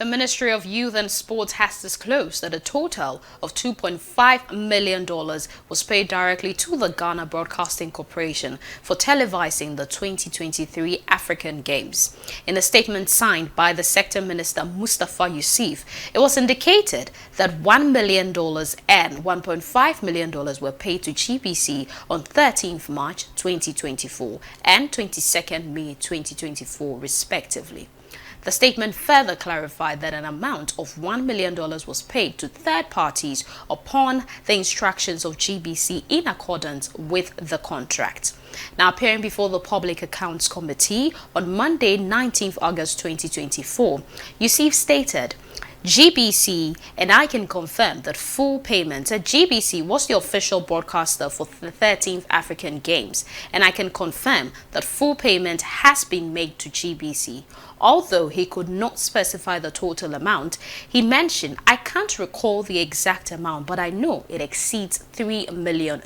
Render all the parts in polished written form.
The Ministry of Youth and Sports has disclosed that a total of $2.5 million was paid directly to the Ghana Broadcasting Corporation for televising the 2023 African Games. In a statement signed by the Sector Minister Mustafa Yusuf, it was indicated that $1 million and $1.5 million were paid to GBC on 13th March 2024 and 22nd May 2024 respectively. The statement further clarified that an amount of $1 million was paid to third parties upon the instructions of GBC in accordance with the contract. Now, appearing before the Public Accounts Committee on Monday, 19th August 2024, Yusuf stated, GBC, and I can confirm that full payment. GBC was the official broadcaster for the 13th African Games, and I can confirm that full payment has been made to GBC. Although he could not specify the total amount, he mentioned, I can't recall the exact amount, but I know it exceeds $3 million.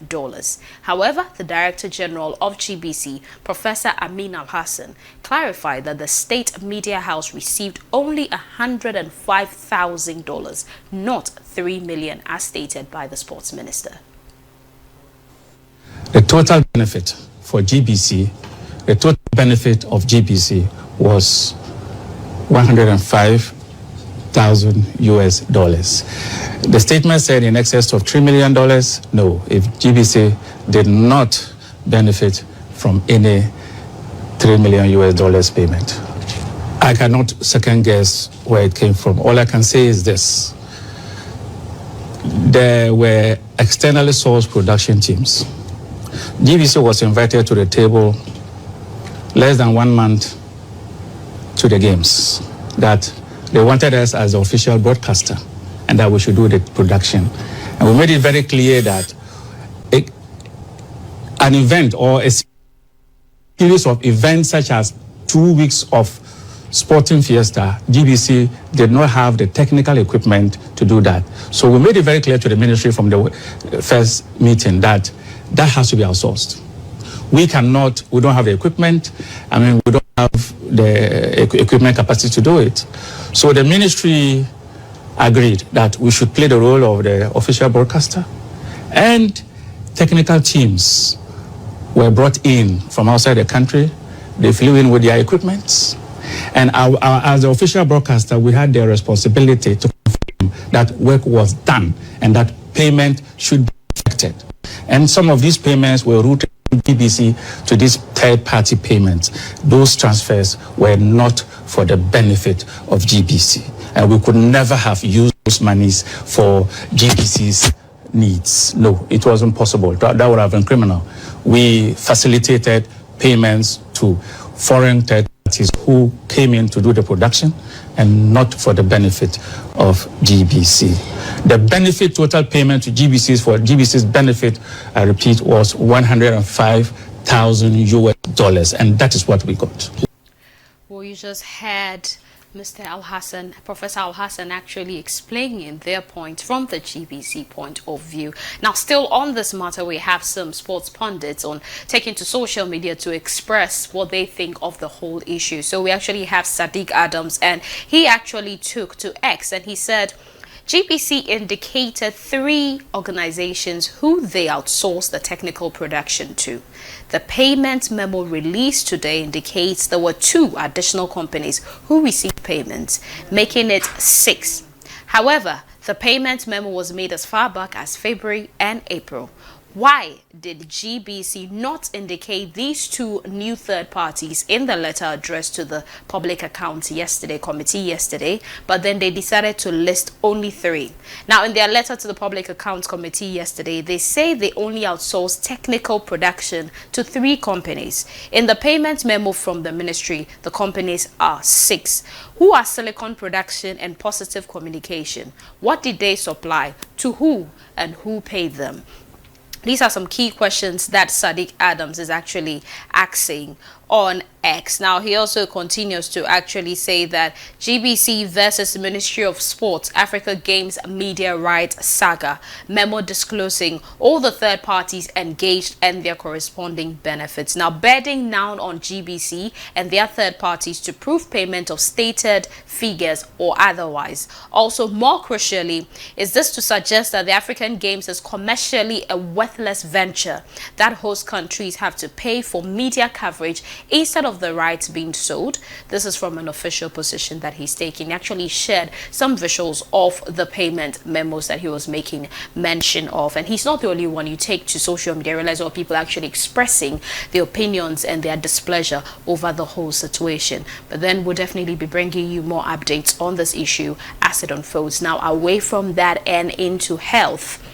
However, the Director General of GBC, Professor Amin Al-Hassan, clarified that the state media house received only $105,000, not $3 million as stated by the sports minister. The total benefit for GBC, the total benefit of GBC was $105,000. The statement said in excess of $3 million. No, if GBC did not benefit from any $3 million payment. I cannot second guess where it came from. All I can say is this. There were externally sourced production teams. GBC was invited to the table less than 1 month to the games, that they wanted us as the official broadcaster and that we should do the production. And we made it very clear that an event or a series of events such as 2 weeks of sporting fiesta, GBC did not have the technical equipment to do that. So we made it very clear to the ministry from the first meeting that that has to be outsourced. We don't have the equipment. I mean, we don't have the equipment capacity to do it. So the ministry agreed that we should play the role of the official broadcaster, and technical teams were brought in from outside the country. They flew in with their equipment. And as the official broadcaster, we had the responsibility to confirm that work was done and that payment should be effected. And some of these payments were routed from GBC to these third-party payments. Those transfers were not for the benefit of GBC. And we could never have used those monies for GBC's needs. No, it wasn't possible. That would have been criminal. We facilitated payments to foreign third parties who came in to do the production and not for the benefit of GBC. The benefit total payment to GBC for GBC's benefit, I repeat, was $105,000, and that is what we got. Well, you just had Mr. Al-Hassan, Professor Al-Hassan actually explaining their point from the GBC point of view. Now, still on this matter, we have some sports pundits taking to social media to express what they think of the whole issue. So we actually have Sadiq Adams, and he actually took to X and he said, GBC indicated 3 organizations who they outsourced the technical production to. The payment memo released today indicates there were 2 additional companies who received payments, making it 6. However, the payment memo was made as far back as February and April. Why did GBC not indicate these 2 new third parties in the letter addressed to the Public Accounts Committee yesterday, but then they decided to list only 3? Now, in their letter to the Public Accounts Committee yesterday, they say they only outsourced technical production to 3 companies. In the payment memo from the ministry, the companies are 6. Who are Silicon Production and Positive Communication? What did they supply? To who? And who paid them? These are some key questions that Sadiq Adams is actually asking on X. Now, he also continues to actually say that GBC versus Ministry of Sports Africa Games media rights saga memo disclosing all the third parties engaged and their corresponding benefits. Now, bedding down on GBC and their third parties to prove payment of stated figures or otherwise. Also, more crucially, is this to suggest that the African Games is commercially a worthless venture that host countries have to pay for media coverage instead of the rights being sold. This is from an official position that he's taking. He actually shared some visuals of the payment memos that he was making mention of. And he's not the only one. You take to social media, realize all people actually expressing their opinions and their displeasure over the whole situation. But then we'll definitely be bringing you more updates on this issue as it unfolds. Now, away from that and into health,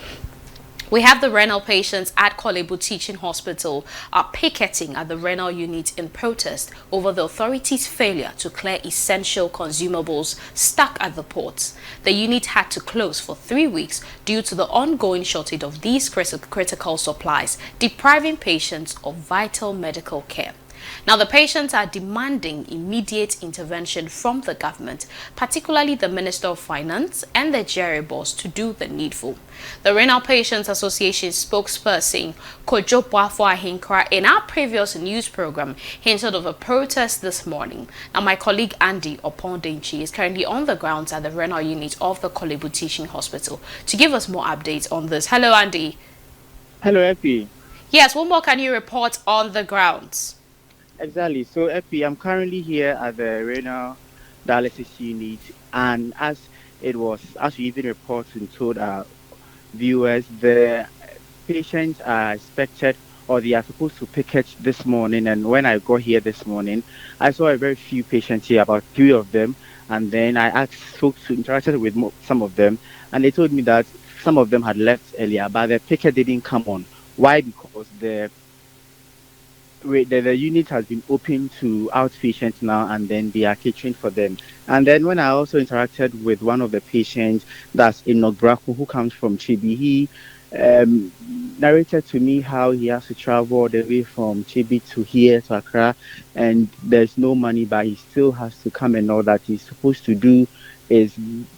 we have the renal patients at Korle Bu Teaching Hospital are picketing at the renal unit in protest over the authorities' failure to clear essential consumables stuck at the ports. The unit had to close for 3 weeks due to the ongoing shortage of these critical supplies, depriving patients of vital medical care. Now, the patients are demanding immediate intervention from the government, particularly the Minister of Finance and the GRA boss, to do the needful. The Renal Patients Association spokesperson Kojo Boafo Ahinkra in our previous news program hinted of a protest this morning. Now, my colleague Andy Opondenchi is currently on the grounds at the renal unit of the Korle Bu Teaching Hospital to give us more updates on this. Hello, Andy. Hello, Epi. Yes, what more can you report on the grounds? Exactly. So, Epi, I'm currently here at the renal dialysis unit, and as we even reported and told our viewers, the patients are expected or they are supposed to picket this morning. And when I got here this morning, I saw a very few patients here, about 3 of them. And then I asked folks who interacted with some of them, and they told me that some of them had left earlier, but the picket didn't come on. Why? Because the unit has been open to outpatients now, and then they are catering for them. And then when I also interacted with one of the patients, that's in Braku, who comes from Chibi, he narrated to me how he has to travel all the way from Chibi to here to Accra, and there's no money, but he still has to come, and all that he's supposed to do is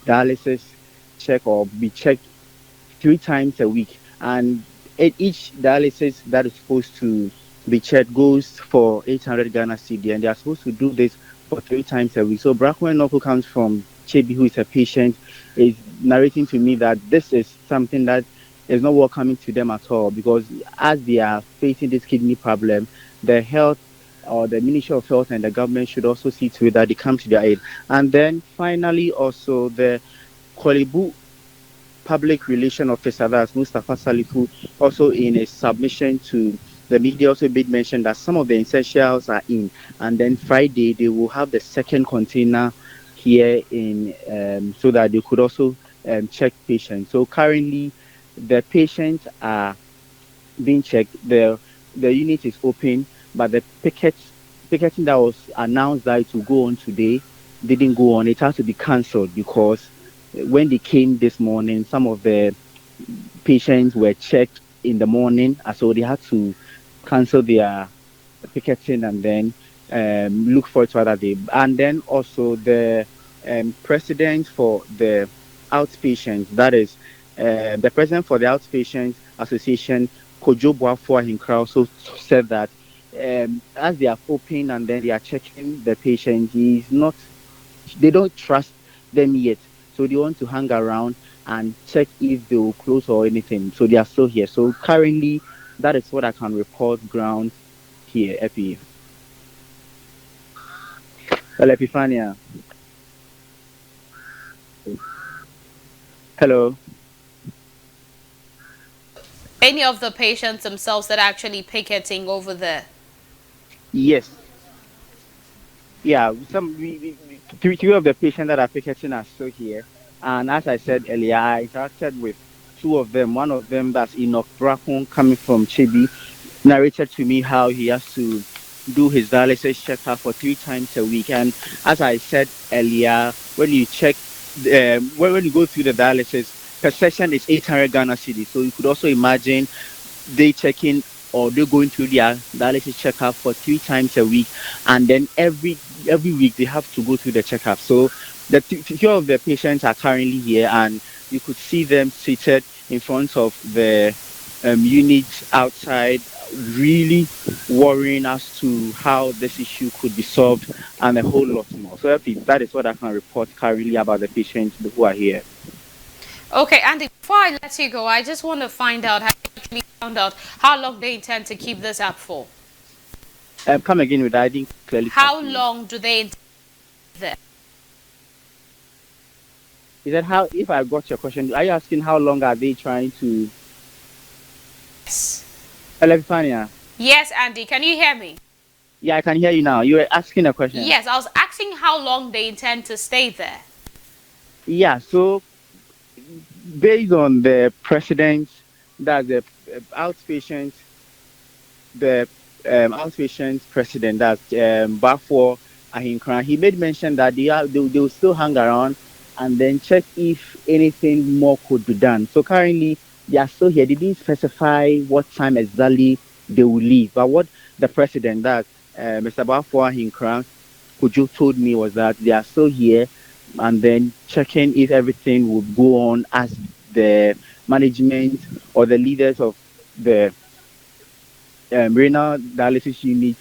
dialysis check or be checked 3 times a week, and each dialysis that is supposed to be checked goes for 800 Ghana cedi, and they are supposed to do this for 3 times a week. So Brakwen, who comes from Chebi, who is a patient, is narrating to me that this is something that is not welcoming to them at all, because as they are facing this kidney problem, the health or the Ministry of Health and the government should also see to it that they come to their aid. And then finally, also the Korle Bu Public Relation Officer, that's Mustafa Salifu, also in a submission to the media, also made mention that some of the essentials are in, and then Friday they will have the second container here in, so that they could also check patients. So currently, the patients are being checked. The unit is open, but the picketing that was announced that it will go on today didn't go on. It has to be cancelled because when they came this morning, some of the patients were checked in the morning, so they had to cancel their picketing and then look for it to other day. And then also the president for the outpatients, that is the president for the Outpatients Association, Kojo Boafo Ahinkra, also said that as they are open and then they are checking the patients, they don't trust them yet. So they want to hang around and check if they will close or anything. So they are still here. So currently, that is what I can report ground here, Epi. Well, Epifania. Hello. Any of the patients themselves that are actually picketing over there? Yes. Yeah, three of the patients that are picketing are still here. And as I said earlier, I interacted with 2 of them. One of them, that's Enoch Brakun, coming from Chibi, narrated to me how he has to do his dialysis checkup for 3 times a week. And as I said earlier, when you check, when you go through the dialysis, per session is 800 Ghana cedi. So you could also imagine they checking or they're going through their dialysis checkup for 3 times a week, and then every week they have to go through the checkup. So the few of the patients are currently here, and you could see them seated in front of the unit outside, really worrying as to how this issue could be solved and a whole lot more. So that is what I can report currently about the patients who are here. Okay, Andy, before I let you go, I just want to find out, have you actually found out how long they intend to keep this up for? Come again with that. I didn't clearly. How long do they intend there? Is that how, if I got your question, are you asking how long are they trying to? Yes. Elefania. Yes, Andy, can you hear me? Yeah, I can hear you now. You were asking a question. Yes, I was asking how long they intend to stay there. Yeah, so based on the precedent that the outpatient, the outpatient president, that's Bafo Ahinkran, he made mention that they will still hang around and then check if anything more could be done. So currently they are still here. They didn't specify what time exactly they will leave. But what the president, that Mr. Bafo Ahinkran, Kujo, told me was that they are still here and then checking if everything would go on as the management or the leaders of the renal dialysis unit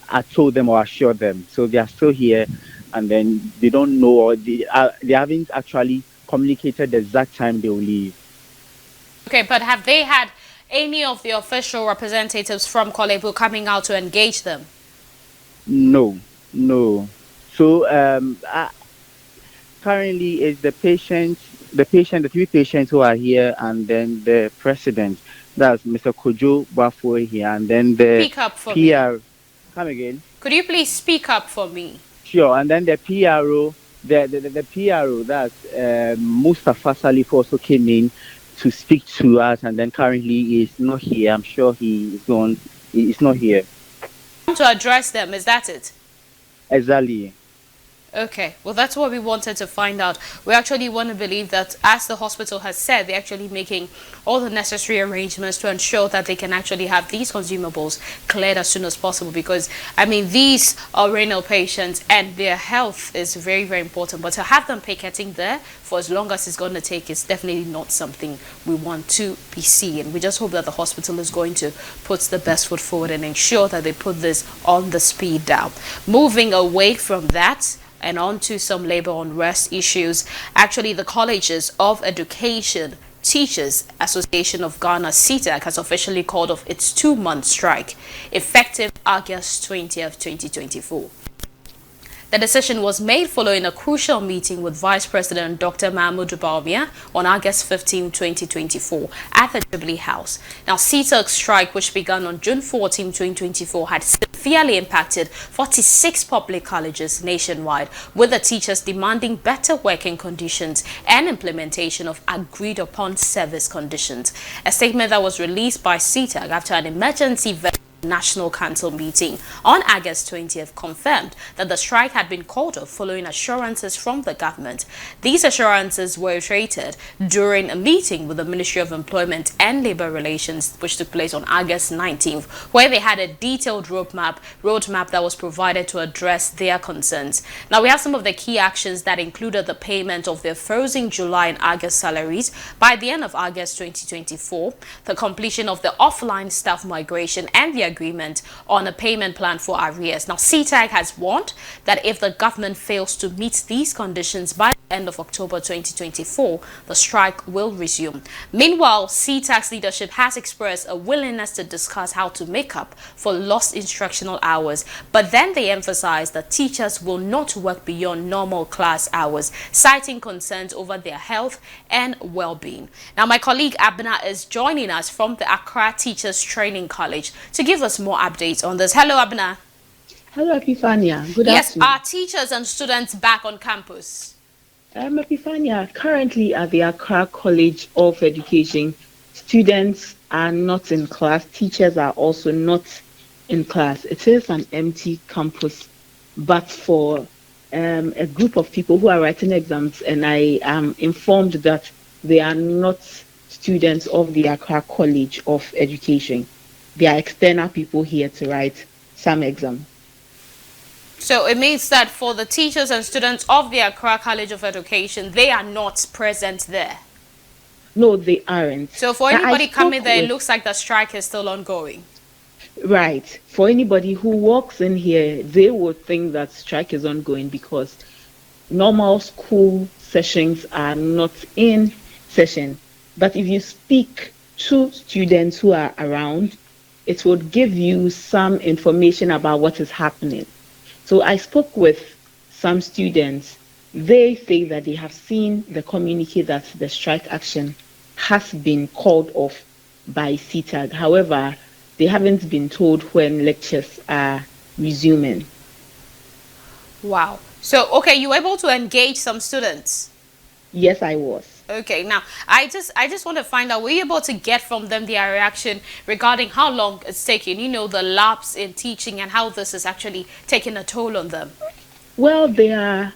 I told them or assured them. So they are still here, and then they don't know, or they haven't actually communicated the exact time they will leave. Okay, but have they had any of the official representatives from Kolebu coming out to engage them? No, no. So currently it's the the 3 patients who are here, and then the president, that's Mr. Kojo Bafo here, and then the Speak up for PR. me. Come again? Could you please speak up for me? Sure, and then the PRO, the PRO, that's Mustafa Salif, also came in to speak to us, and then currently is not here. I'm sure he is gone. He is not here. To address them, is that it? Exactly. Okay, well, that's what we wanted to find out. We actually want to believe that, as the hospital has said, they're actually making all the necessary arrangements to ensure that they can actually have these consumables cleared as soon as possible. Because, I mean, these are renal patients and their health is very, very important. But to have them picketing there for as long as it's going to take is definitely not something we want to be seeing. We just hope that the hospital is going to put the best foot forward and ensure that they put this on the speed down. Moving away from that, and on to some labor unrest issues. Actually, the Colleges of Education Teachers Association of Ghana, CTAG, has officially called off its 2-month strike, effective August 20th, 2024. The decision was made following a crucial meeting with Vice President Dr. Mahmoud Bawumia on August 15, 2024 at the Jubilee House. Now, CTAG's strike, which began on June 14, 2024, had severely impacted 46 public colleges nationwide, with the teachers demanding better working conditions and implementation of agreed-upon service conditions. A statement that was released by CTAG after an emergency National Council meeting on August 20th confirmed that the strike had been called off following assurances from the government. These assurances were reiterated during a meeting with the Ministry of Employment and Labour Relations, which took place on August 19th, where they had a detailed roadmap that was provided to address their concerns. Now, we have some of the key actions that included the payment of their frozen July and August salaries by the end of August 2024, the completion of the offline staff migration, and the agreement on a payment plan for arrears. Now, CTAG has warned that if the government fails to meet these conditions by the end of October 2024, the strike will resume. Meanwhile, CTAG's leadership has expressed a willingness to discuss how to make up for lost instructional hours, but then they emphasize that teachers will not work beyond normal class hours, citing concerns over their health and well-being. Now, my colleague Abna is joining us from the ACRA Teachers Training College to give us more updates on this. Hello, Abna. Hello, Epifania. Good yes, afternoon. Are teachers and students back on campus? Epifania, currently at the Accra College of Education, students are not in class. Teachers are also not in class. It is an empty campus, but for a group of people who are writing exams, and I am informed that they are not students of the Accra College of Education. there are external people here to write some exam. So it means that for the teachers and students of the Accra College of Education, they are not present there. No, they aren't. So for Now, anybody coming there, it looks like the strike is still ongoing. Right. For anybody who walks in here, they would think that strike is ongoing because normal school sessions are not in session. But if you speak to students who are around, it would give you some information about what is happening. So I spoke with some students. They say that they have seen the communique that the strike action has been called off by CTAG. However, they haven't been told when lectures are resuming. Wow. So, okay, you were able to engage some students? Yes, I was. Okay, now I just want to find out, were you able to get from them their reaction regarding how long it's taking, the lapse in teaching and how this is actually taking a toll on them? Well, their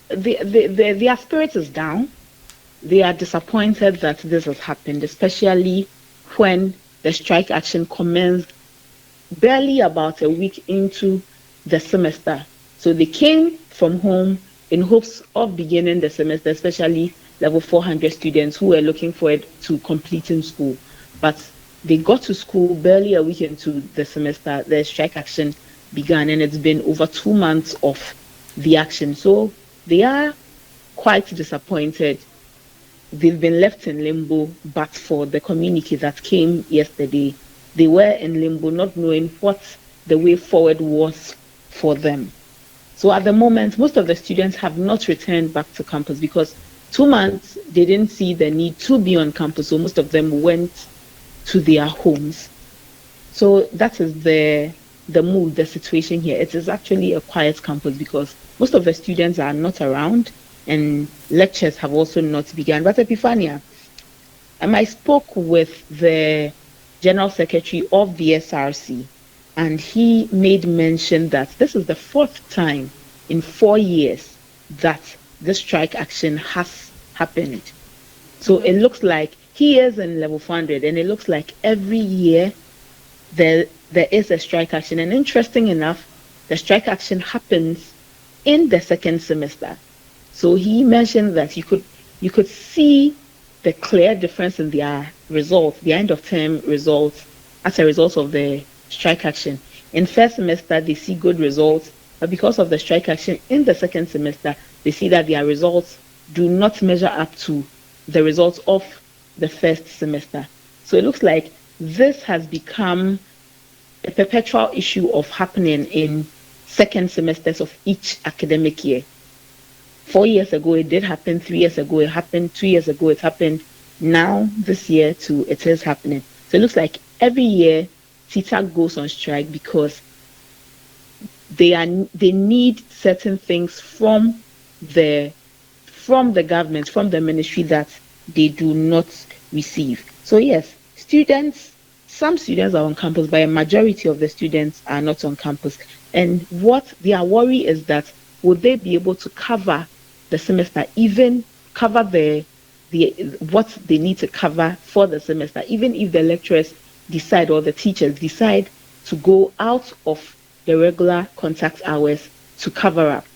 spirit is down. They are disappointed that this has happened, especially when the strike action commenced barely about a week into the semester. So they came from home in hopes of beginning the semester, especially level 400 students who were looking forward to completing school. But they got to school barely a week into the semester. The strike action began, and it's been over 2 months of the action. So they are quite disappointed. They've been left in limbo, but for the communique that came yesterday, they were in limbo, not knowing what the way forward was for them. So at the moment, most of the students have not returned back to campus because 2 months, they didn't see the need to be on campus. So most of them went to their homes. So that is the mood, the situation here. It is actually a quiet campus because most of the students are not around and lectures have also not begun. But Epiphania, I spoke with the General Secretary of the SRC, and he made mention that this is the 4th time in 4 years that the strike action has happened. So it looks like he is in level 400, and it looks like every year there is a strike action. And interesting enough, the strike action happens in the 2nd semester. So he mentioned that you could see the clear difference in their results, the end of term results, as a result of the strike action. In 1st semester, they see good results, but because of the strike action in the 2nd semester, they see that their results do not measure up to the results of the 1st semester. So it looks like this has become a perpetual issue of happening in 2nd semesters of each academic year. 4 years ago, it did happen. 3 years ago, it happened. 2 years ago, it happened. Now, this year, too, it is happening. So it looks like every year, CTAG goes on strike because they need certain things from the government, from the ministry, that they do not receive. So yes, some students are on campus, but a majority of the students are not on campus. And what their worry is that would they be able to cover the semester, even cover the what they need to cover for the semester, even if the lecturers decide or the teachers decide to go out of the regular contact hours to cover up.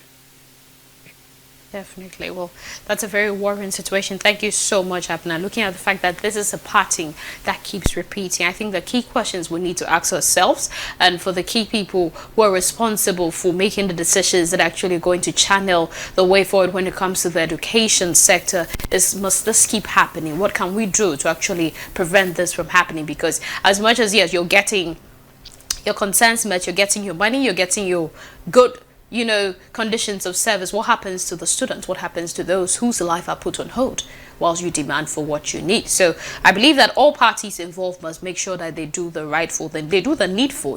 Definitely. Well, that's a very worrying situation. Thank you so much, Abna. Looking at the fact that this is a pattern that keeps repeating, I think the key questions we need to ask ourselves, and for the key people who are responsible for making the decisions that are actually going to channel the way forward when it comes to the education sector, is, must this keep happening? What can we do to actually prevent this from happening? Because as much as, yes, you're getting your concerns met, you're getting your money, you're getting your good conditions of service, what happens to the students? What happens to those whose life are put on hold whilst you demand for what you need? So I believe that all parties involved must make sure that they do the rightful thing. They do the needful,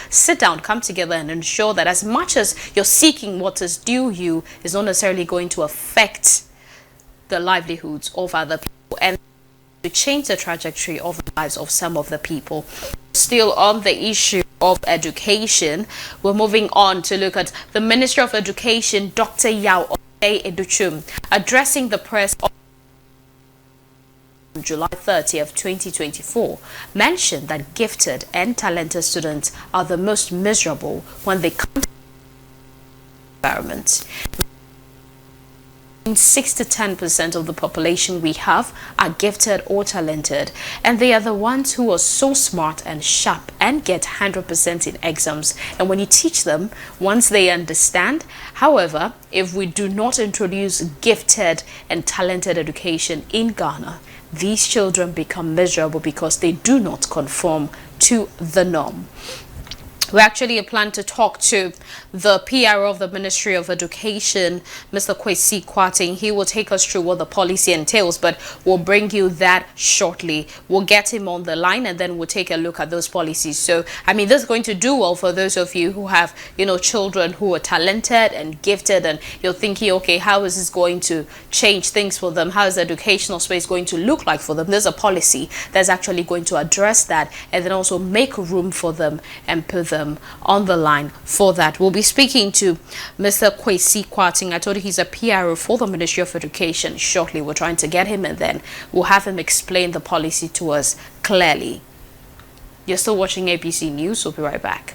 sit down, come together and ensure that as much as you're seeking what is due you is not necessarily going to affect the livelihoods of other people and to change the trajectory of the lives of some of the people. Still on the issue of education, we're moving on to look at the Minister of Education, Dr. Yao Edochum, addressing the press July 30th, 2024, mentioned that gifted and talented students are the most miserable when they come to the environment. 6 to 10% of the population we have are gifted or talented, and they are the ones who are so smart and sharp and get 100% in exams. And when you teach them, once they understand. However, if we do not introduce gifted and talented education in Ghana, these children become miserable because they do not conform to the norm. We actually plan to talk to the PRO of the Ministry of Education, Mr. Kwesi Kwarteng. He will take us through what the policy entails, but we'll bring you that shortly. We'll get him on the line and then we'll take a look at those policies. So, I mean, this is going to do well for those of you who have, children who are talented and gifted, and you're thinking, okay, how is this going to change things for them? How is the educational space going to look like for them? There's a policy that's actually going to address that and then also make room for them and put them on the line for that. We'll be speaking to Mr. Kwesi Kwarteng. I told you he's a PRO for the Ministry of Education shortly. We're trying to get him and then we'll have him explain the policy to us clearly. You're still watching ABC News. We'll be right back.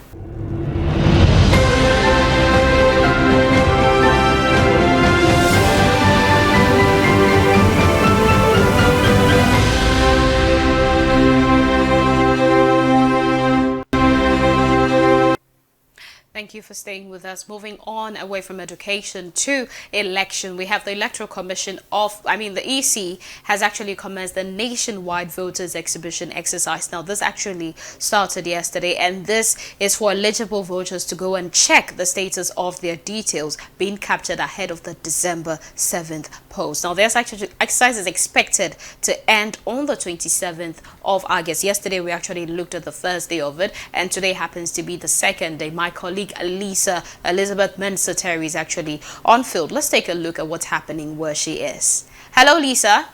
Thank you for staying with us. Moving on away from education to election, we have the Electoral Commission the EC has actually commenced the nationwide voters exhibition exercise. Now, this actually started yesterday, and this is for eligible voters to go and check the status of their details being captured ahead of the December 7th polls. Now, this exercise is expected to end on the 27th of August. Yesterday, we actually looked at the first day of it, and today happens to be the second day. My colleague Lisa Elizabeth Mensah is actually on field. Let's take a look at what's happening where she is. Hello, Lisa.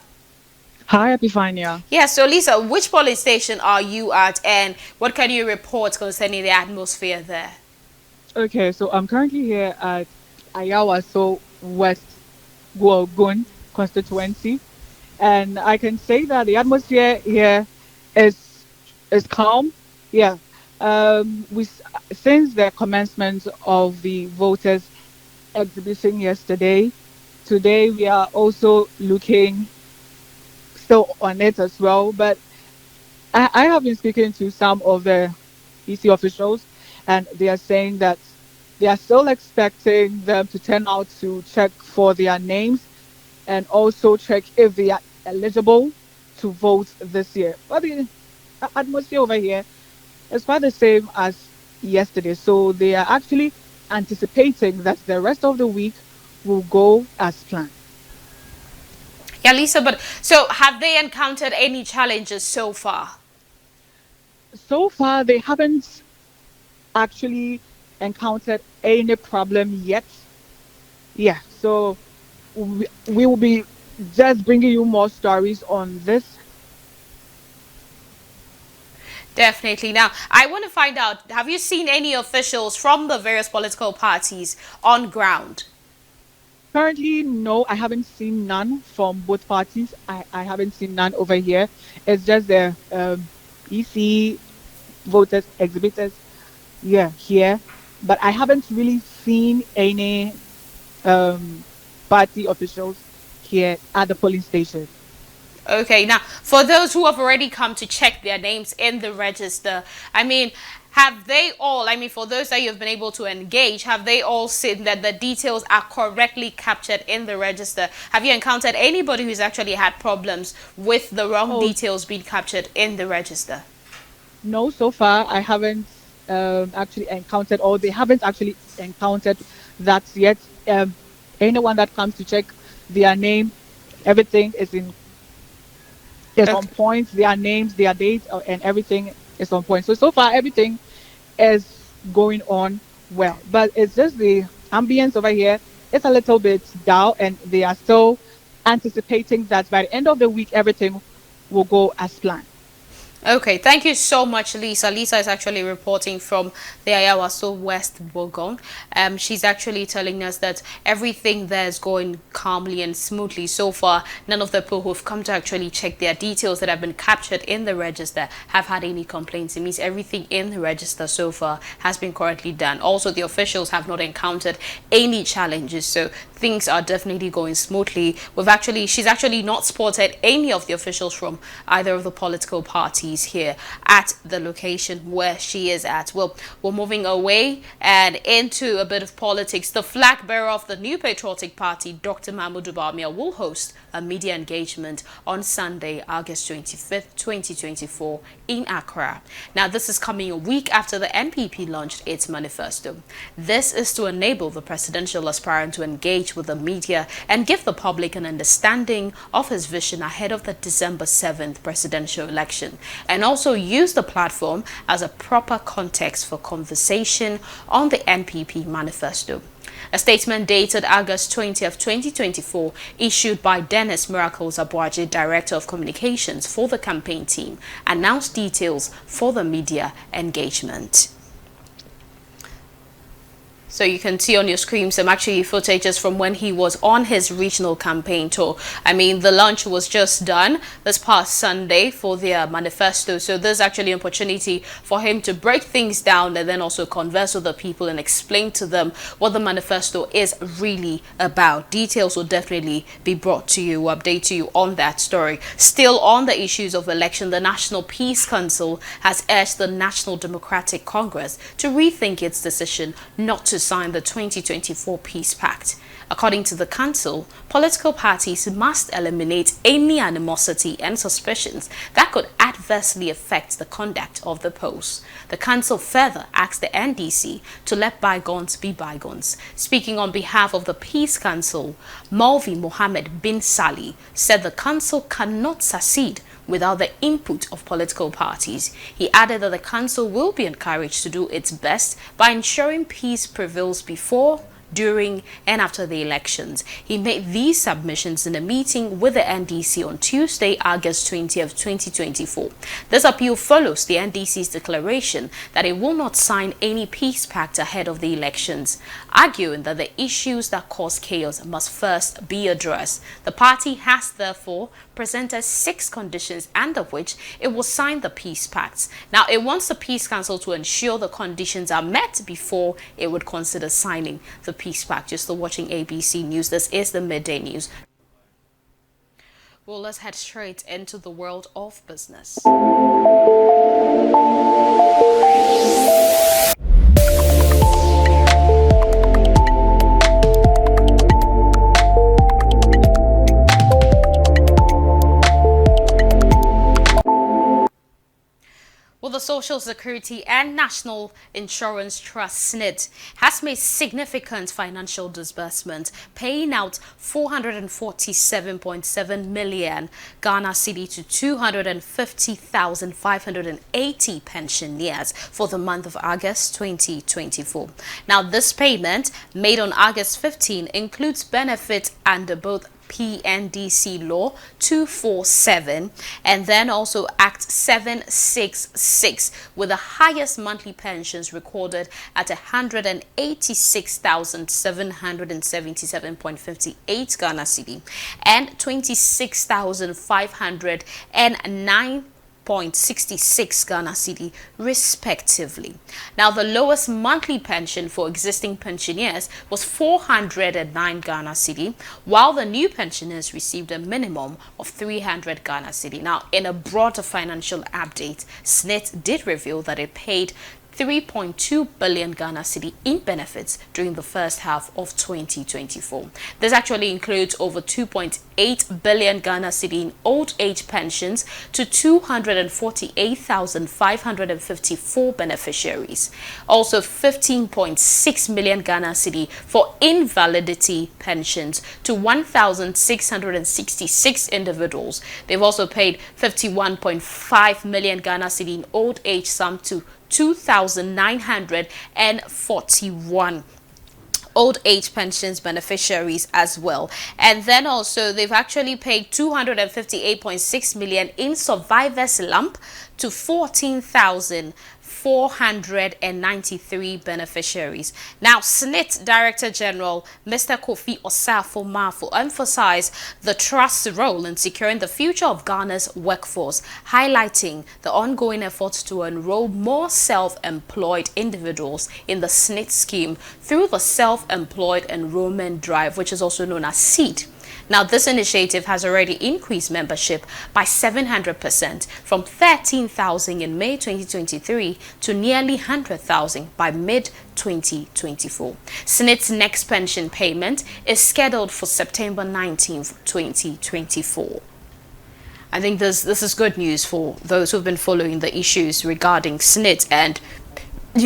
Hi, Epifania. Yeah, so Lisa, which police station are you at and what can you report concerning the atmosphere there? Okay, so I'm currently here at Ayawaso West Guogun constituency, and I can say that the atmosphere here is calm. Yeah. Since the commencement of the voters exhibition yesterday, today we are also looking still on it as well. But I have been speaking to some of the EC officials, and they are saying that they are still expecting them to turn out to check for their names and also check if they are eligible to vote this year. But the atmosphere over here is quite the same as yesterday. So they are actually anticipating that the rest of the week will go as planned. Yeah, Lisa, but so have they encountered any challenges so far? So far, they haven't actually encountered any problem yet. Yeah, so we will be just bringing you more stories on this. Definitely. Now, I want to find out, have you seen any officials from the various political parties on ground? Currently, no, I haven't seen none from both parties. I haven't seen none over here. It's just the EC voters, exhibitors, here. But I haven't really seen any party officials here at the polling station. Okay, now, for those who have already come to check their names in the register, have they all, for those that you've been able to engage, have they all seen that the details are correctly captured in the register? Have you encountered anybody who's actually had problems with the wrong details being captured in the register? No, so far I haven't actually encountered, or they haven't actually encountered that yet. Anyone that comes to check their name, everything is on point. Their names, their dates, and everything is on point. So far everything is going on well. But it's just the ambience over here. It's a little bit dull, and they are still anticipating that by the end of the week everything will go as planned. Okay, thank you so much, Lisa. Lisa is actually reporting from the Ayawaso West Bogon. She's actually telling us that everything there is going calmly and smoothly so far. None of the people who've come to actually check their details that have been captured in the register have had any complaints. It means everything in the register so far has been correctly done. Also, the officials have not encountered any challenges, so things are definitely going smoothly. She's actually not spotted any of the officials from either of the political parties here at the location where she is at. Well, we're moving away and into a bit of politics. The flag bearer of the New Patriotic Party, Dr. Mahmoud Bawumia, will host a media engagement on Sunday, August 25th, 2024 in Accra. Now, this is coming a week after the NPP launched its manifesto. This is to enable the presidential aspirant to engage with the media and give the public an understanding of his vision ahead of the December 7th presidential election, and also use the platform as a proper context for conversation on the NPP manifesto. A statement dated August 20th, 2024, issued by Dennis Miracles Abuaji, Director of Communications for the campaign team, announced details for the media engagement. So you can see on your screen some actually footages from when he was on his regional campaign tour. I mean, the launch was just done this past Sunday for their manifesto. So there's actually an opportunity for him to break things down and then also converse with the people and explain to them what the manifesto is really about. Details will definitely be brought to you, update you on that story. Still on the issues of election, the National Peace Council has urged the National Democratic Congress to rethink its decision not to sign the 2024 Peace Pact. According to the Council, political parties must eliminate any animosity and suspicions that could adversely affect the conduct of the polls. The Council further asked the NDC to let bygones be bygones. Speaking on behalf of the Peace Council, Maulvi Mohammed bin Sali said the Council cannot succeed without the input of political parties. He added that the Council will be encouraged to do its best by ensuring peace prevails before, during and after the elections. He made these submissions in a meeting with the NDC on Tuesday, August 20th, 2024. This appeal follows the NDC's declaration that it will not sign any peace pact ahead of the elections, arguing that the issues that cause chaos must first be addressed. The party has therefore presented 6 conditions under which it will sign the peace pacts. Now, it wants the Peace Council to ensure the conditions are met before it would consider signing the peace pact. You're still watching ABC News. This is the Midday News. Well, let's head straight into the world of business. Well, the Social Security and National Insurance Trust SSNIT has made significant financial disbursements, paying out 447.7 million Ghana cedi to 250,580 pensioners for the month of August 2024. Now, this payment made on August 15 includes benefits under both PNDC Law 247 and then also Act 766, with the highest monthly pensions recorded at 186,777.58 Ghana cedi and 26,509.66 Ghana cedi respectively. Now, the lowest monthly pension for existing pensioners was 409 Ghana cedi, while the new pensioners received a minimum of 300 Ghana cedi. Now, in a broader financial update, SSNIT did reveal that it paid 3.2 billion Ghana cedi in benefits during the first half of 2024. This actually includes over 2.8 billion Ghana cedi in old age pensions to 248,554 beneficiaries. Also 15.6 million Ghana cedi for invalidity pensions to 1,666 individuals. They've also paid 51.5 million Ghana cedi in old age sum to 2,941 old age pensions beneficiaries as well. And then also they've actually paid 258.6 million in survivors lump to 14,493 beneficiaries. Now, SSNIT Director General Mr. Kofi Osafo-Maafo emphasized the trust's role in securing the future of Ghana's workforce, highlighting the ongoing efforts to enroll more self-employed individuals in the SSNIT scheme through the Self-Employed Enrollment Drive, which is also known as SEED. Now, this initiative has already increased membership by 700% from 13,000 in May 2023 to nearly 100,000 by mid-2024. SSNIT's next pension payment is scheduled for September 19th, 2024. I think this is good news for those who've been following the issues regarding SSNIT and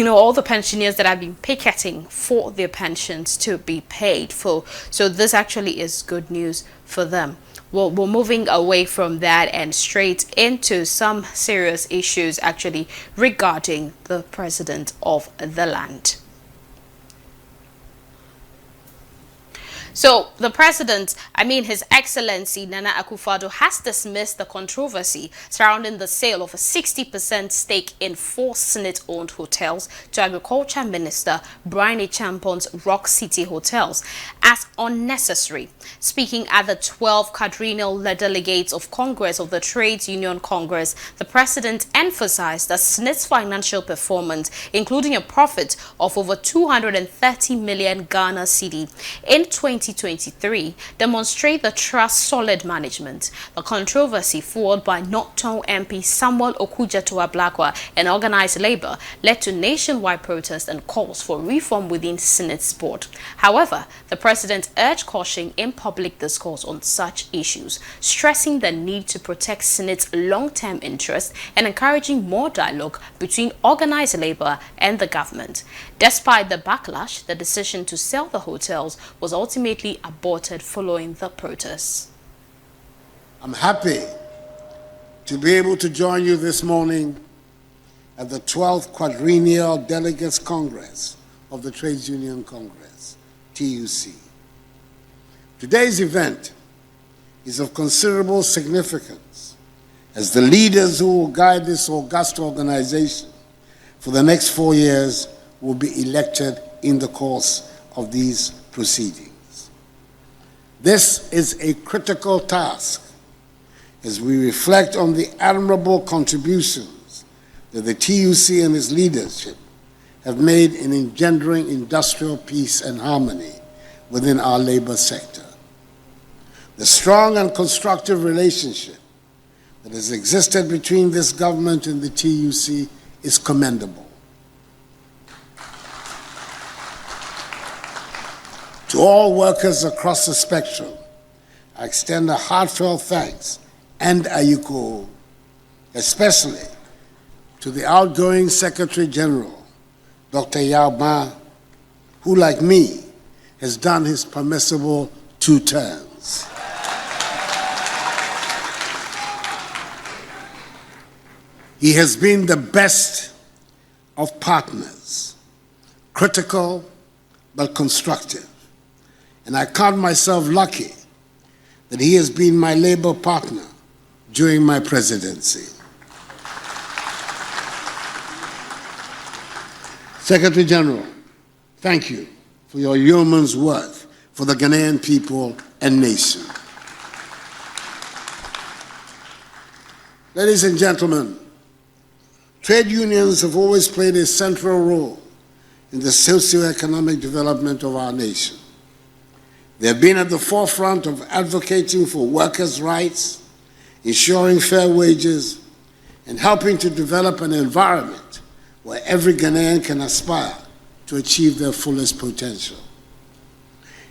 all the pensioners that have been picketing for their pensions to be paid for. So this actually is good news for them. Well, we're moving away from that and straight into some serious issues actually regarding the president of the land. So the president, His Excellency Nana Akufo-Addo, has dismissed the controversy surrounding the sale of a 60% stake in 4 SSNIT-owned hotels to Agriculture Minister Brian Champon's Rock City Hotels as unnecessary. Speaking at the 12th quadrennial delegates of Congress of the Trades Union Congress, the president emphasized that SSNIT's financial performance, including a profit of over 230 million Ghana cedi in 2023, demonstrate the trust's solid management. The controversy, fueled by Nocton MP Samuel Okudzeto-Ablakwa and organized labor, led to nationwide protests and calls for reform within SSNIT's board. However, the president urged caution in public discourse on such issues, stressing the need to protect SSNIT's long-term interests and encouraging more dialogue between organized labor and the government. Despite the backlash, the decision to sell the hotels was ultimately aborted following the protests. I'm happy to be able to join you this morning at the 12th Quadrennial Delegates Congress of the Trades Union Congress, TUC. Today's event is of considerable significance as the leaders who will guide this august organization for the next 4 years will be elected in the course of these proceedings. This is a critical task as we reflect on the admirable contributions that the TUC and its leadership have made in engendering industrial peace and harmony within our labor sector. The strong and constructive relationship that has existed between this government and the TUC is commendable. To all workers across the spectrum, I extend a heartfelt thanks and ayuko, especially to the outgoing Secretary General, Dr. Yao Ma, who, like me, has done his permissible 2 terms. He has been the best of partners, critical but constructive. And I count myself lucky that he has been my labor partner during my presidency. Secretary General, thank you for your yeoman's work for the Ghanaian people and nation. Ladies and gentlemen, trade unions have always played a central role in the socio-economic development of our nation. They have been at the forefront of advocating for workers' rights, ensuring fair wages, and helping to develop an environment where every Ghanaian can aspire to achieve their fullest potential.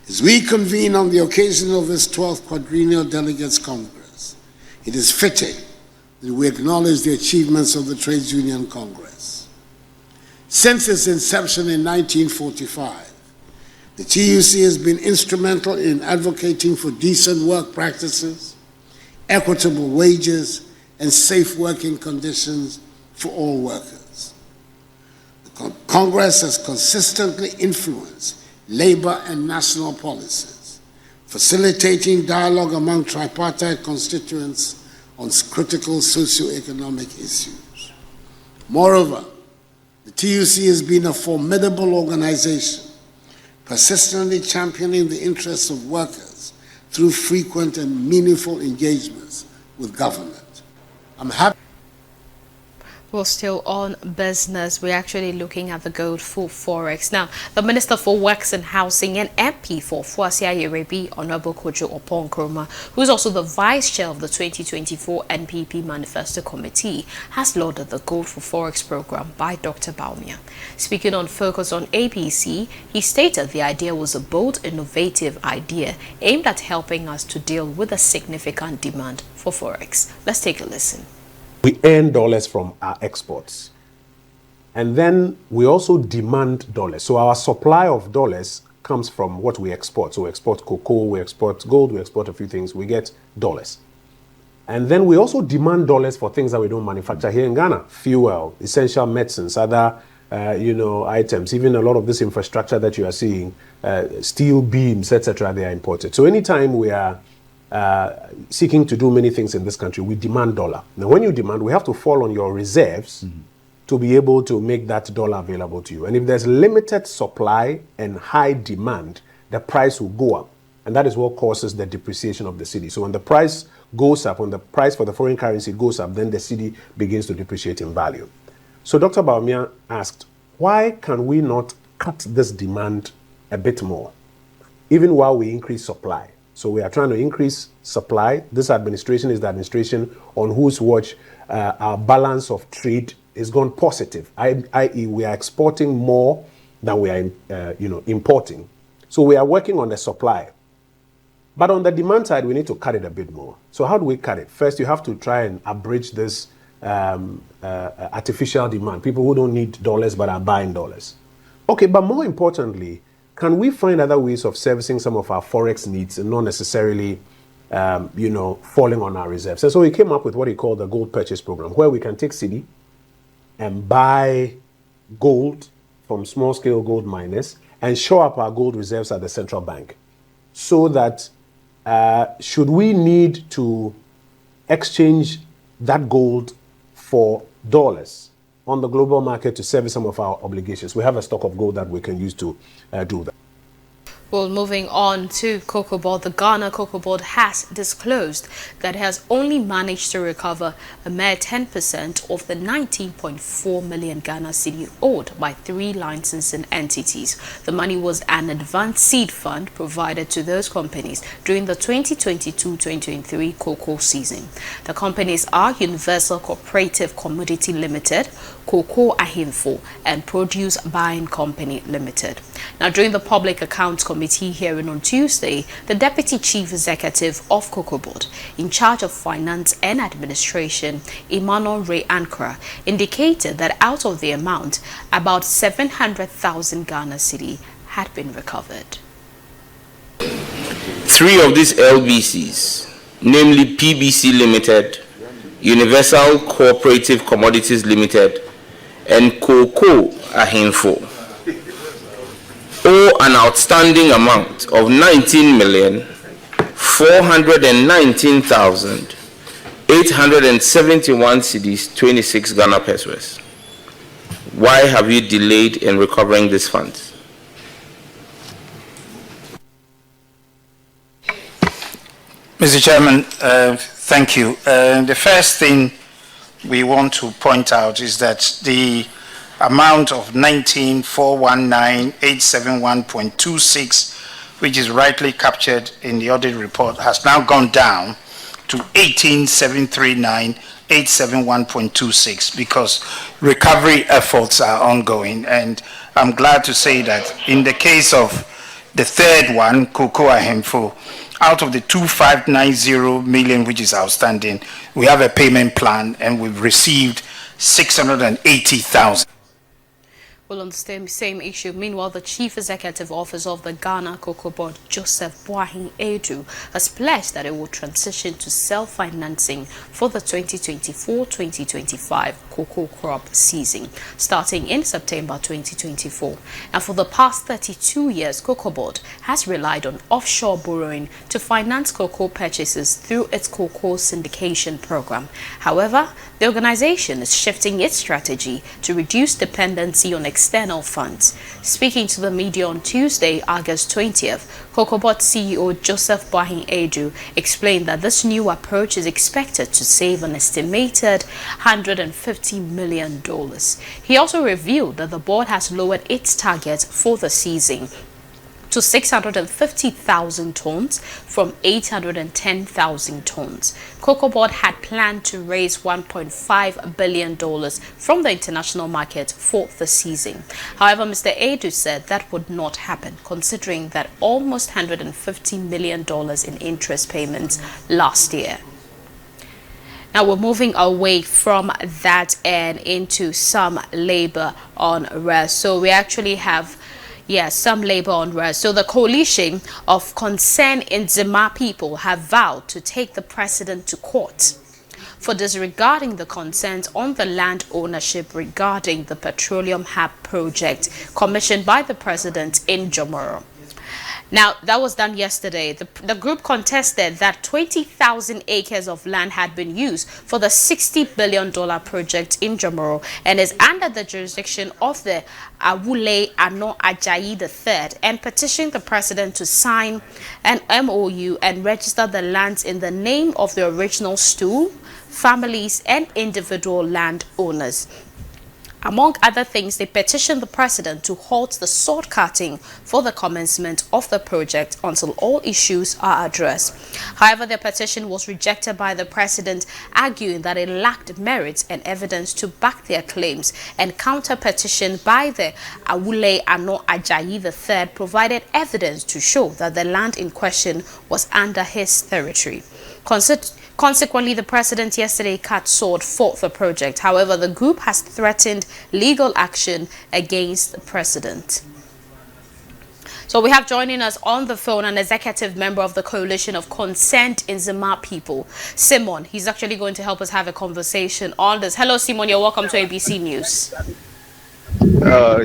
As we convene on the occasion of this 12th Quadrennial Delegates Congress, it is fitting that we acknowledge the achievements of the Trades Union Congress. Since its inception in 1945, the TUC has been instrumental in advocating for decent work practices, equitable wages, and safe working conditions for all workers. The Congress has consistently influenced labor, and national policies, facilitating dialogue among tripartite constituents on critical socio-economic issues. Moreover, the TUC has been a formidable organization, persistently championing the interests of workers through frequent and meaningful engagements with government. I'm happy. We're still on business. We're actually looking at the gold for Forex. Now, the Minister for Works and Housing and MP for Fuasia Yerebi, Honorable Kojo Opon-Kroma, who is also the Vice Chair of the 2024 NPP Manifesto Committee, has lauded the Gold for Forex program by Dr. Bawumia. Speaking on Focus on APC, he stated the idea was a bold, innovative idea aimed at helping us to deal with a significant demand for Forex. Let's take a listen. We earn dollars from our exports. And then we also demand dollars. So our supply of dollars comes from what we export. So we export cocoa, we export gold, we export a few things, we get dollars. And then we also demand dollars for things that we don't manufacture here in Ghana. Fuel, essential medicines, other items, even a lot of this infrastructure that you are seeing, steel beams, etc., they are imported. So anytime we are seeking to do many things in this country, we demand dollar. Now, when you demand, we have to fall on your reserves to be able to make that dollar available to you. And if there's limited supply and high demand, the price will go up. And that is what causes the depreciation of the cedi. So when the price goes up, when the price for the foreign currency goes up, then the cedi begins to depreciate in value. So Dr. Bawumia asked, why can we not cut this demand a bit more, even while we increase supply? So we are trying to increase supply. This administration is the administration on whose watch our balance of trade is gone positive, i.e. we are exporting more than we are importing. So we are working on the supply. But on the demand side, we need to cut it a bit more. So how do we cut it? First, you have to try and abridge this artificial demand. People who don't need dollars but are buying dollars. Okay, but more importantly, can we find other ways of servicing some of our Forex needs and not necessarily, falling on our reserves? And so we came up with what he called the gold purchase program, where we can take cedi and buy gold from small-scale gold miners and shore up our gold reserves at the central bank, so that should we need to exchange that gold for dollars on the global market to service some of our obligations, we have a stock of gold that we can use to do that. Well, moving on to Cocoa Board, the Ghana Cocoa Board has disclosed that it has only managed to recover a mere 10% of the 19.4 million Ghana cedi owed by 3 licensing entities. The money was an advanced seed fund provided to those companies during the 2022-2023 cocoa season. The companies are Universal Cooperative Commodity Limited, Cocoa Ahimfo, and Produce Buying Company Limited. Now, during the Public Accounts Committee hearing on Tuesday, the Deputy Chief Executive of Cocoa Board, in charge of Finance and Administration, Emmanuel Ray Ankara, indicated that out of the amount, about 700,000 Ghana cedi had been recovered. 3 of these LBCs, namely PBC Limited, Universal Cooperative Commodities Limited, and Cocoa Ahimfo, owe an outstanding amount of 19,419,871 cedis, 26 Ghana pesos. Why have you delayed in recovering these funds? Mr. Chairman, thank you. The first thing we want to point out is that the amount of 19,419,871.26, which is rightly captured in the audit report, has now gone down to 18,739,871.26 because recovery efforts are ongoing. And I'm glad to say that in the case of the third one, Cocoa Ahimfo, out of the 2,590 million which is outstanding, we have a payment plan and we've received 680,000. Well, on the same issue, meanwhile, the Chief Executive Officer of the Ghana Cocoa Board, Joseph Boahin Addo, has pledged that it will transition to self-financing for the 2024-2025 cocoa crop season, starting in September 2024. And for the past 32 years, Cocoa Board has relied on offshore borrowing to finance cocoa purchases through its cocoa syndication program. However, the organization is shifting its strategy to reduce dependency on external funds. Speaking to the media on Tuesday, August 20th, Cocoa Board CEO Joseph Boahin Addo explained that this new approach is expected to save an estimated $150 million. He also revealed that the board has lowered its target for the season to 650,000 tons from 810,000 tons. Cocoa Board had planned to raise $1.5 billion from the international market for the season. However, Mr. Addo said that would not happen, considering that almost $150 million in interest payments last year. Now we're moving away from that and into some labor unrest. So we actually have some labor unrest. So the coalition of concerned Nzema people have vowed to take the president to court for disregarding the concerns on the land ownership regarding the Petroleum Hub project commissioned by the president in Jomoro. Now, that was done yesterday. The group contested that 20,000 acres of land had been used for the $60 billion project in Jomoro and is under the jurisdiction of the Awule Ano Ajayi III, and petitioned the president to sign an MOU and register the lands in the name of the original stool, families, and individual land owners. Among other things, they petitioned the president to halt the sword cutting for the commencement of the project until all issues are addressed. However, their petition was rejected by the president, arguing that it lacked merit and evidence to back their claims, and counter-petition by the Awule Ano Ajayi III provided evidence to show that the land in question was under his territory. Consequently, the president yesterday cut short for the project. However, the group has threatened legal action against the president. So we have joining us on the phone an executive member of the Coalition of Concerned Nzema People, Simon. He's actually going to help us have a conversation on this. Hello, Simon. You're welcome to ABC News.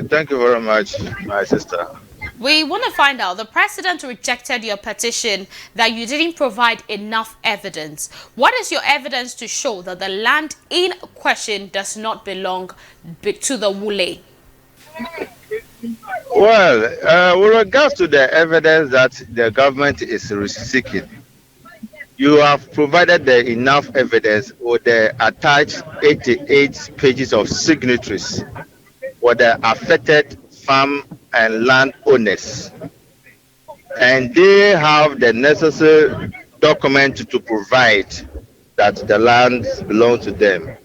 Thank you very much, my sister. We want to find out, the president rejected your petition that you didn't provide enough evidence. What is your evidence to show that the land in question does not belong to the Wule? Well, with regards to the evidence that the government is seeking, you have provided enough evidence with the attached 88 pages of signatories with the affected farm and land owners, and they have the necessary document to provide that the land belongs to them.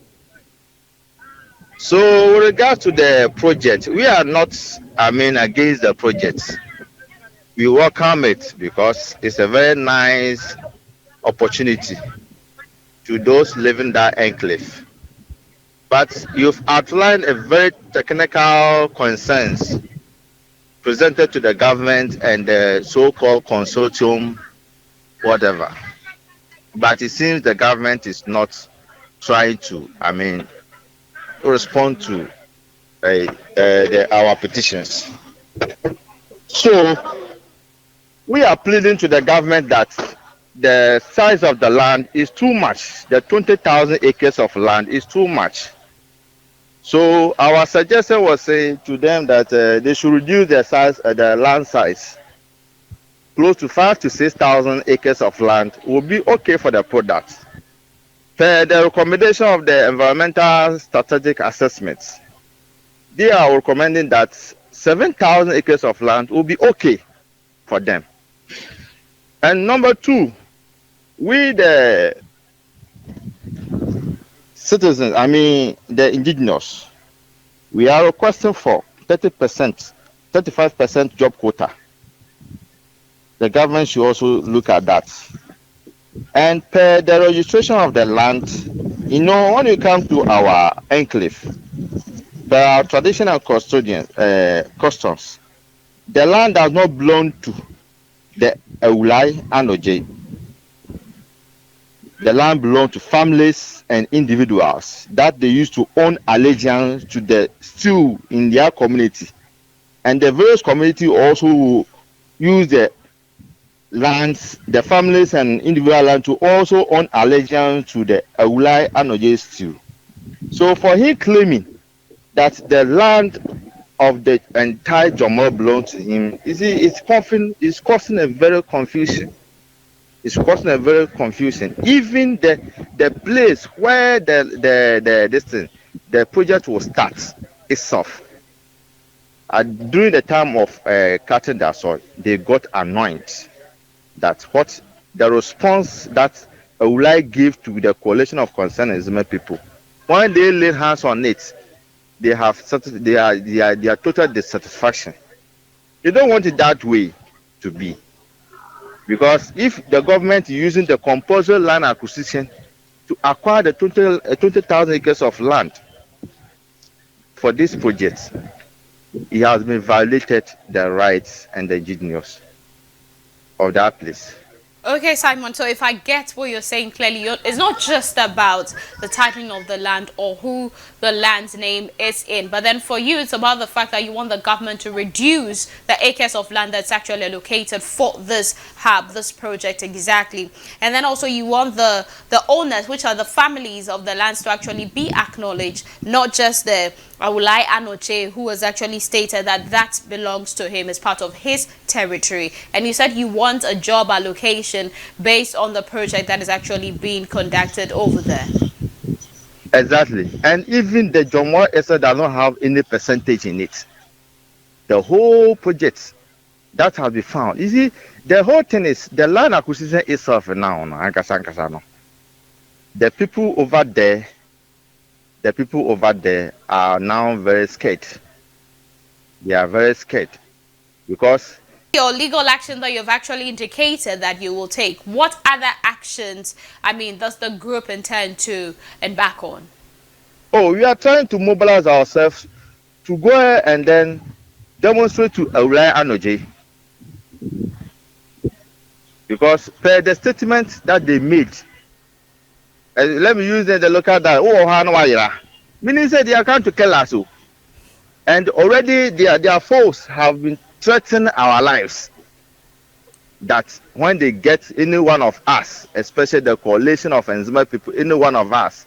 So with regard to the project, we are not, against the project. We welcome it because it's a very nice opportunity to those living that enclave. But you've outlined a very technical concerns presented to the government and the so-called consortium, whatever. But it seems the government is not trying to, respond to our petitions. So we are pleading to the government that the size of the land is too much. The 20,000 acres of land is too much. So our suggestion was saying to them that they should reduce the size, the land size. Close to 5,000 to 6,000 acres of land will be okay for the product. Per the recommendation of the environmental strategic assessments, they are recommending that 7,000 acres of land will be okay for them. And number two, we the citizens, the indigenous, we are requesting for 30%, 35% job quota. The government should also look at that. And per the registration of the land, when you come to our enclave, by our traditional custodians, customs, the land does not belong to the Ewulai Anoje. The land belongs to families and individuals that they used to own allegiance to the stew in their community. And the various community also use the lands, the families and individual land to also own allegiance to the Ewulai Anoje stew. So for him claiming that the land of the entire Jomo belongs to him, you see, it's causing a very confusion. It's causing a very confusion. Even the place where the project will start itself. During the time of cutting the soil, they got annoyed that what the response that Ewulai gave to the coalition of concerned Nzime people, when they laid hands on it, they are total dissatisfaction. They don't want it that way to be. Because if the government is using the compulsory land acquisition to acquire the 20,000 acres of land for this project, it has been violated the rights and the indigenous of that place. Okay, Simon, so if I get what you're saying clearly, it's not just about the titling of the land or who the land's name is in, but then for you, it's about the fact that you want the government to reduce the acres of land that's actually allocated for this hub, this project exactly. And then also you want the owners, which are the families of the lands, to actually be acknowledged, not just the Ewulai Anoche, who has actually stated that that belongs to him as part of his territory. And you said you want a job allocation based on the project that is actually being conducted over there. Exactly. And even the Jomo Esa does not have any percentage in it. The whole project that has been found. You see, the whole thing is the land acquisition itself now. The people over there are now very scared. They are very scared because your legal action that you've actually indicated that you will take, what other actions, does the group intend to embark on? Oh, we are trying to mobilize ourselves to go ahead and then demonstrate to Ewulai Anoje. Because per the statement that they made, let me use the local that meaning say they are going to kill us. And already their foes have been threatening our lives. That when they get any one of us, especially the coalition of Nzime people, any one of us,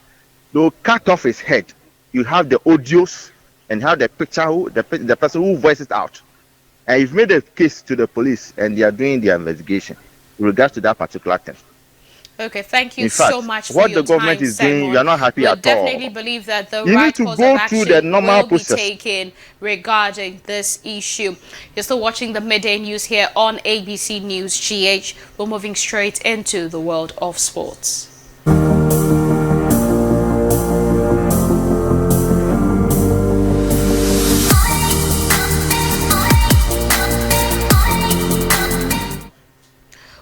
they will cut off his head. You have the audios and have the picture, the person who voices out. And you've made a case to the police and they are doing their investigation in regards to that particular thing. Okay, thank you in fact, so much for what your the government time, is doing, Simon. you are not happy at all. We definitely believe that the You right need to course go of through action the normal will process. be taken regarding this issue. You're still watching the Midday News here on ABC News GH. We're moving straight into the world of sports.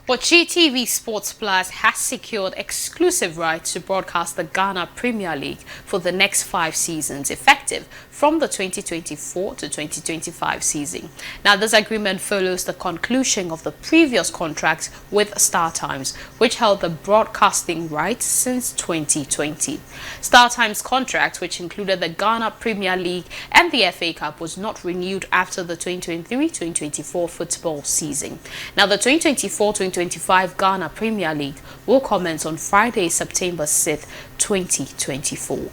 Well, GTV Sports Plus has secured exclusive rights to broadcast the Ghana Premier League for the next 5 seasons, effective from the 2024 to 2025 season. Now, this agreement follows the conclusion of the previous contract with StarTimes, which held the broadcasting rights since 2020. StarTimes' contract, which included the Ghana Premier League and the FA Cup, was not renewed after the 2023-2024 football season. Now, the 2024-2025 Ghana Premier League will commence on Friday, September 6th, 2024.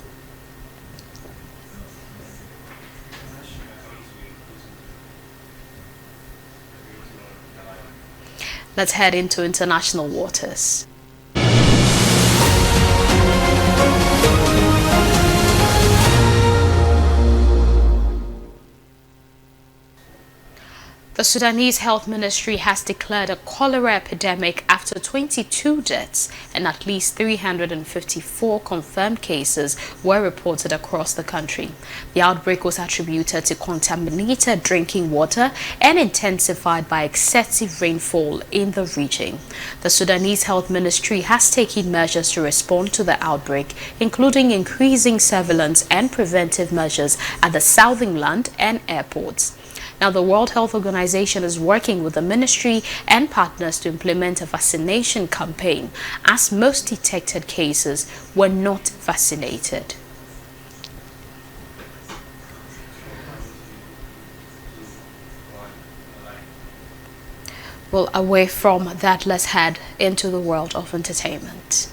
Let's head into international waters. The The Sudanese Health Ministry has declared a cholera epidemic after 22 deaths and at least 354 confirmed cases were reported across the country. The outbreak was attributed to contaminated drinking water and intensified by excessive rainfall in the region. The Sudanese Health Ministry has taken measures to respond to the outbreak, including increasing surveillance and preventive measures at the southern land and airports. Now, the World Health Organization is working with the ministry and partners to implement a vaccination campaign, as most detected cases were not vaccinated. Well, away from that, let's head into the world of entertainment.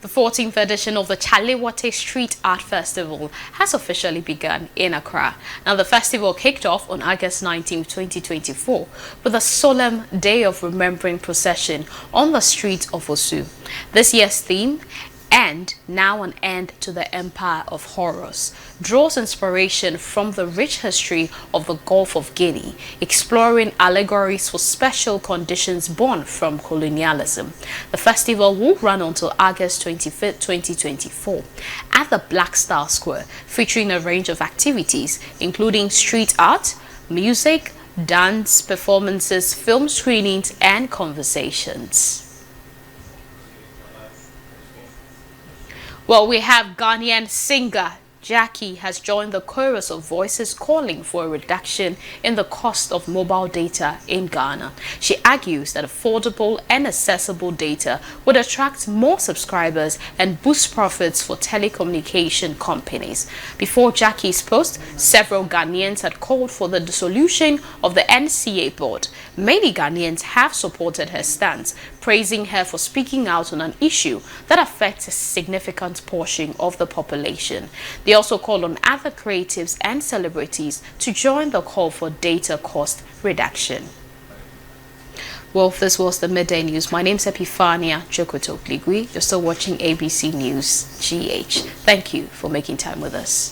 The 14th edition of the Chalewate Street Art Festival has officially begun in Accra. Now, the festival kicked off on August 19, 2024, with a solemn Day of Remembering procession on the streets of Owusu. This year's theme, "And Now an End to the Empire of Horrors," draws inspiration from the rich history of the Gulf of Guinea, exploring allegories for special conditions born from colonialism. The festival will run until August 25, 2024 at the Black Star Square, featuring a range of activities including street art, music, dance performances, film screenings, and conversations. Well, we have Ghanaian singer Jackie has joined the chorus of voices calling for a reduction in the cost of mobile data in Ghana. She argues that affordable and accessible data would attract more subscribers and boost profits for telecommunication companies. Before Jackie's post, several Ghanaians had called for the dissolution of the NCA board. Many Ghanaians have supported her stance, praising her for speaking out on an issue that affects a significant portion of the population. They also called on other creatives and celebrities to join the call for data cost reduction. Well, this was the Midday News. My name is Epifania Jokoto Ligui. You're still watching ABC News GH. Thank you for making time with us.